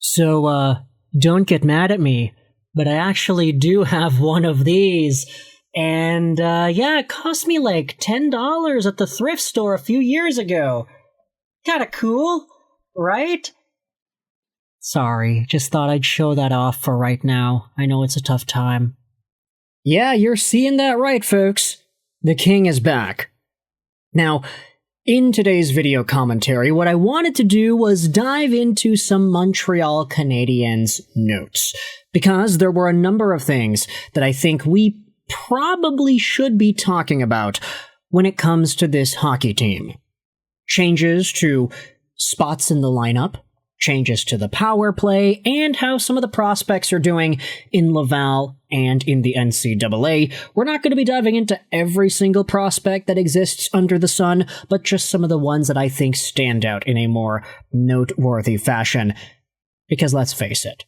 So, don't get mad at me, but I actually do have one of these. And, yeah, it cost me like $10 at the thrift store a few years ago. Kinda cool, right? Sorry, just thought I'd show that off for right now. I know it's a tough time. Yeah, you're seeing that right, folks. The king is back. Now, in today's video commentary, what I wanted to do was dive into some Montreal Canadiens notes, because there were a number of things that I think we probably should be talking about when it comes to this hockey team. Changes to spots in the lineup, changes to the power play, and how some of the prospects are doing in Laval and in the NCAA. We're not going to be diving into every single prospect that exists under the sun, but just some of the ones that I think stand out in a more noteworthy fashion. Because let's face it,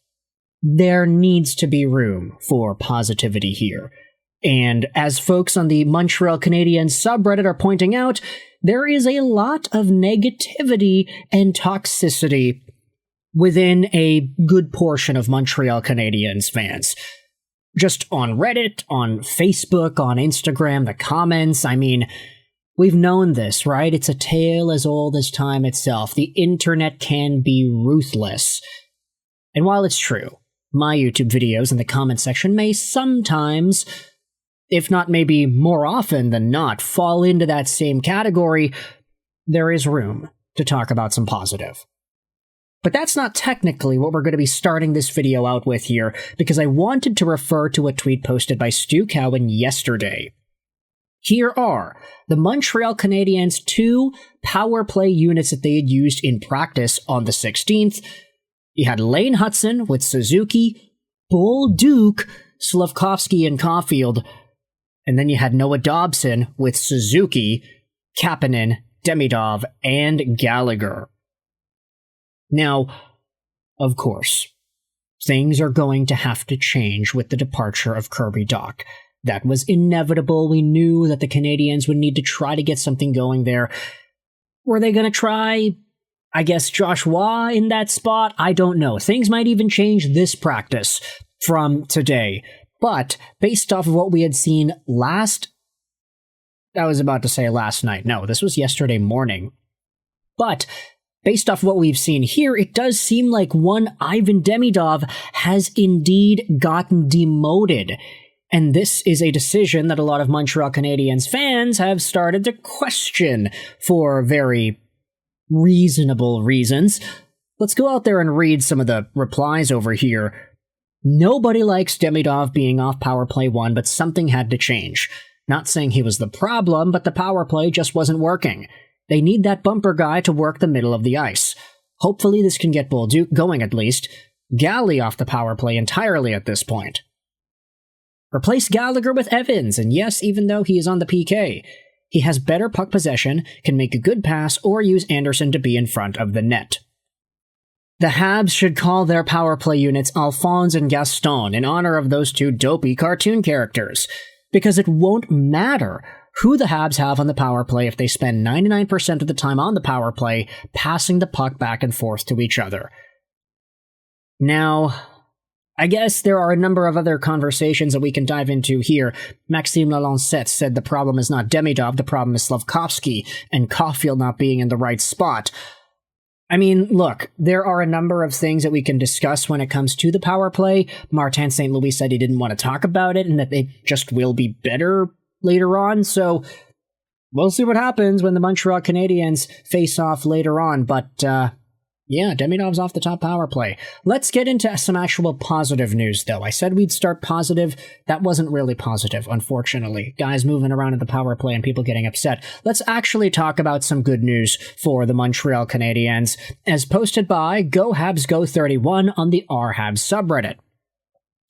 there needs to be room for positivity here. And as folks on the Montreal Canadiens subreddit are pointing out, there is a lot of negativity and toxicity within a good portion of Montreal Canadiens fans. Just on Reddit, on Facebook, on Instagram, the comments, I mean, we've known this, right? It's a tale as old as time itself. The internet can be ruthless. And while it's true, my YouTube videos in the comment section may sometimes, if not maybe more often than not, fall into that same category, there is room to talk about some positive. But that's not technically what we're going to be starting this video out with here, because I wanted to refer to a tweet posted by Stu Cowan yesterday. Here are the Montreal Canadiens' 2 power play units that they had used in practice on the 16th. You had Lane Hutson with Suzuki, Bull Duke, Slavkovsky, and Caulfield. And then you had Noah Dobson with Suzuki, Kapanen, Demidov, and Gallagher. Now, of course, things are going to have to change with the departure of Kirby Dach. That was inevitable. We knew that the Canadiens would need to try to get something going there. Were they going to try, I guess, Josh Waugh in that spot? I don't know. Things might even change this practice from today. But based off of what we had seen last night. No, this was yesterday morning. But based off what we've seen here, it does seem like one Ivan Demidov has indeed gotten demoted. And this is a decision that a lot of Montreal Canadiens fans have started to question for very reasonable reasons. Let's go out there and read some of the replies over here. Nobody likes Demidov being off power play 1, but something had to change. Not saying he was the problem, but the power play just wasn't working. They need that bumper guy to work the middle of the ice. Hopefully this can get Bull Duke going at least. Galley off the power play entirely at this point. Replace Gallagher with Evans, and yes, even though he is on the PK, he has better puck possession, can make a good pass, or use Anderson to be in front of the net. The Habs should call their power play units Alphonse and Gaston in honor of those 2 dopey cartoon characters, because it won't matter who the Habs have on the power play if they spend 99% of the time on the power play passing the puck back and forth to each other. Now, I guess there are a number of other conversations that we can dive into here. Maxime Lalancette said the problem is not Demidov, the problem is Slavkovsky and Caulfield not being in the right spot. I mean, look, there are a number of things that we can discuss when it comes to the power play. Martin St. Louis said he didn't want to talk about it and that they just will be better later on, so we'll see what happens when the Montreal Canadiens face off later on, but yeah, Demidov's off the top power play. Let's get into some actual positive news, though. I said we'd start positive. That wasn't really positive, unfortunately. Guys moving around in the power play and people getting upset. Let's actually talk about some good news for the Montreal Canadiens, as posted by Go Habs Go 31 on the RHabs subreddit.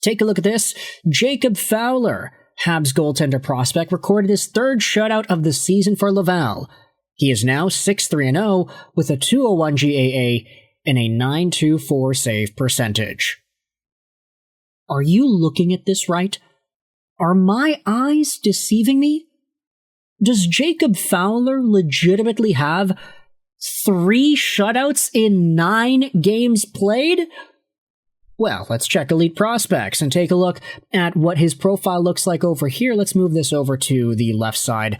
Take a look at this. Jacob Fowler, Habs goaltender prospect, recorded his 3rd shutout of the season for Laval. He is now 6-3-0 with a .201 GAA and a .924 save percentage. Are you looking at this right? Are my eyes deceiving me? Does Jacob Fowler legitimately have 3 shutouts in 9 games played? Well, let's check Elite Prospects and take a look at what his profile looks like over here. Let's move this over to the left side.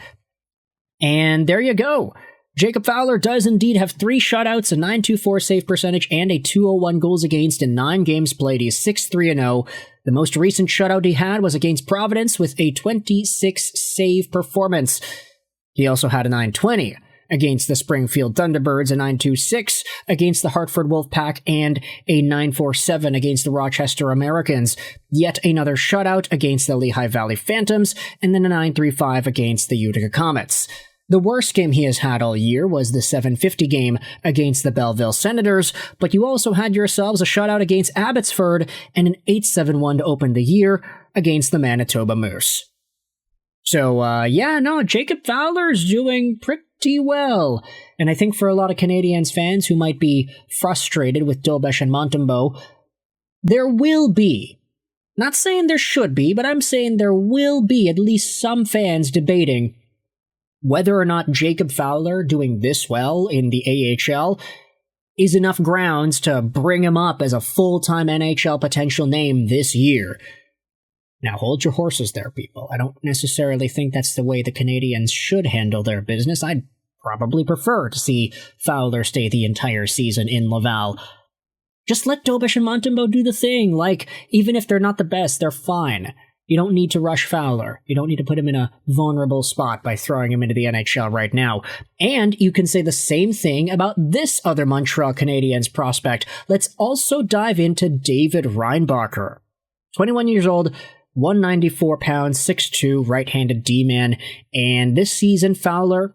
And there you go. Jacob Fowler does indeed have 3 shutouts, a .924 save percentage, and a .201 goals against in 9 games played. He's 6-3-0. The most recent shutout he had was against Providence with a 26 save performance. He also had a .920 against the Springfield Thunderbirds, a .926 against the Hartford Wolfpack, and a .947 against the Rochester Americans. Yet another shutout against the Lehigh Valley Phantoms, and then a .935 against the Utica Comets. The worst game he has had all year was the .750 game against the Belleville Senators, but you also had yourselves a shutout against Abbotsford and an .871 to open the year against the Manitoba Moose. So, Jacob Fowler's doing pretty well. And I think for a lot of Canadiens fans who might be frustrated with Dobeš and Montembeault, there will be, not saying there should be, but I'm saying there will be at least some fans debating whether or not Jacob Fowler doing this well in the AHL is enough grounds to bring him up as a full-time NHL potential name this year. Now, hold your horses there, people. I don't necessarily think that's the way the Canadiens should handle their business. I'd probably prefer to see Fowler stay the entire season in Laval. Just let Dobeš and Montembeault do the thing. Like, even if they're not the best, they're fine. You don't need to rush Fowler. You don't need to put him in a vulnerable spot by throwing him into the NHL right now. And you can say the same thing about this other Montreal Canadiens prospect. Let's also dive into David Reinbacher. 21 years old, 194 pounds, 6'2", right-handed D-man. And this season, Reinbacher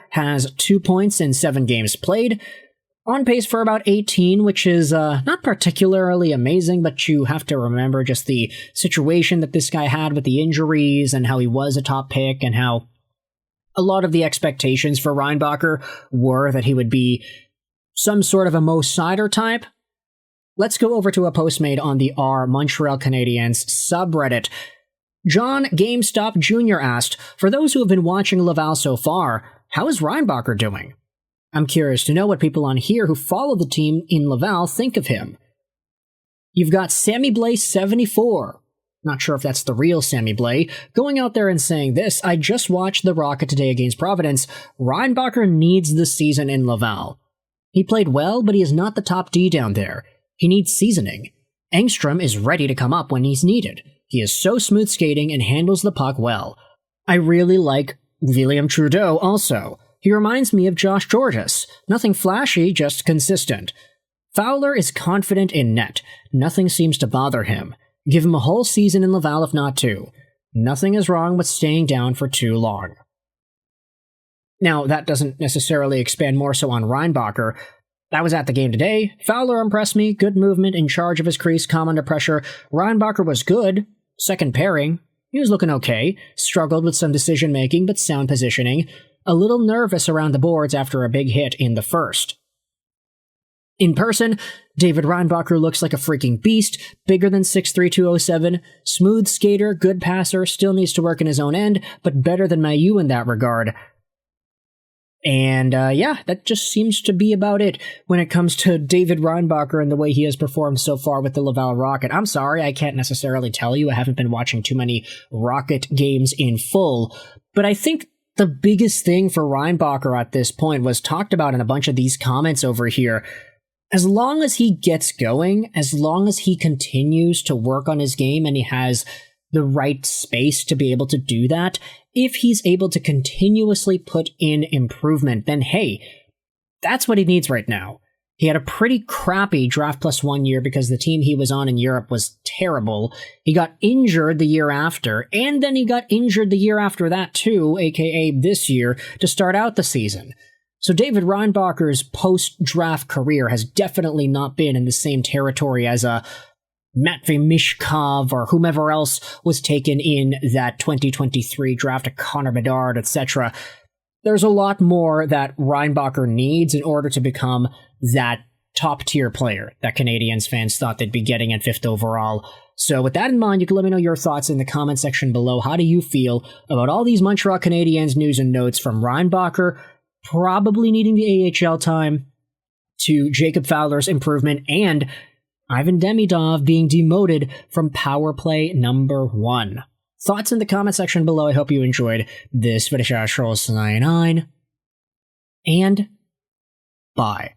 has 2 points in 7 games played. On pace for about 18, which is not particularly amazing, but you have to remember just the situation that this guy had with the injuries and how he was a top pick and how a lot of the expectations for Reinbacher were that he would be some sort of a Mo Seider type. Let's go over to a post made on the Montreal Canadiens subreddit. John GameStop Jr. asked, for those who have been watching Laval so far, how is Reinbacher doing? I'm curious to know what people on here who follow the team in Laval think of him. You've got Sammy Blais 74. Not sure if that's the real Sammy Blais, going out there and saying this, I just watched the Rocket today against Providence. Reinbacher needs the season in Laval. He played well, but he is not the top D down there. He needs seasoning. Engstrom is ready to come up when he's needed. He is so smooth skating and handles the puck well. I really like William Trudeau also. He reminds me of Josh Georges. Nothing flashy, just consistent. Fowler is confident in net. Nothing seems to bother him. Give him a whole season in Laval if not 2. Nothing is wrong with staying down for too long. Now, that doesn't necessarily expand more so on Reinbacher. I was at the game today. Fowler impressed me. Good movement, in charge of his crease, calm under pressure. Reinbacher was good. Second pairing. He was looking okay. Struggled with some decision-making, but sound positioning. A little nervous around the boards after a big hit in the first. In person, David Reinbacher looks like a freaking beast, bigger than 6'3", 207, smooth skater, good passer, still needs to work in his own end, but better than Mailloux in that regard. And that just seems to be about it when it comes to David Reinbacher and the way he has performed so far with the Laval Rocket. I'm sorry, I can't necessarily tell you. I haven't been watching too many Rocket games in full, but I think the biggest thing for Reinbacher at this point was talked about in a bunch of these comments over here. As long as he gets going, as long as he continues to work on his game and he has the right space to be able to do that, if he's able to continuously put in improvement, then hey, that's what he needs right now. He had a pretty crappy Draft Plus 1 year because the team he was on in Europe was terrible. He got injured the year after, and then he got injured the year after that too, aka this year, to start out the season. So David Reinbacher's post-draft career has definitely not been in the same territory as a Matvei Mishkov or whomever else was taken in that 2023 draft, Connor Bedard, etc. There's a lot more that Reinbacher needs in order to become that top-tier player that Canadiens fans thought they'd be getting at 5th overall. So with that in mind, you can let me know your thoughts in the comment section below. How do you feel about all these Montreal Canadiens news and notes from Reinbacher probably needing the AHL time, to Jacob Fowler's improvement and Ivan Demidov being demoted from power play number 1. Thoughts in the comment section below. I hope you enjoyed this video. And bye.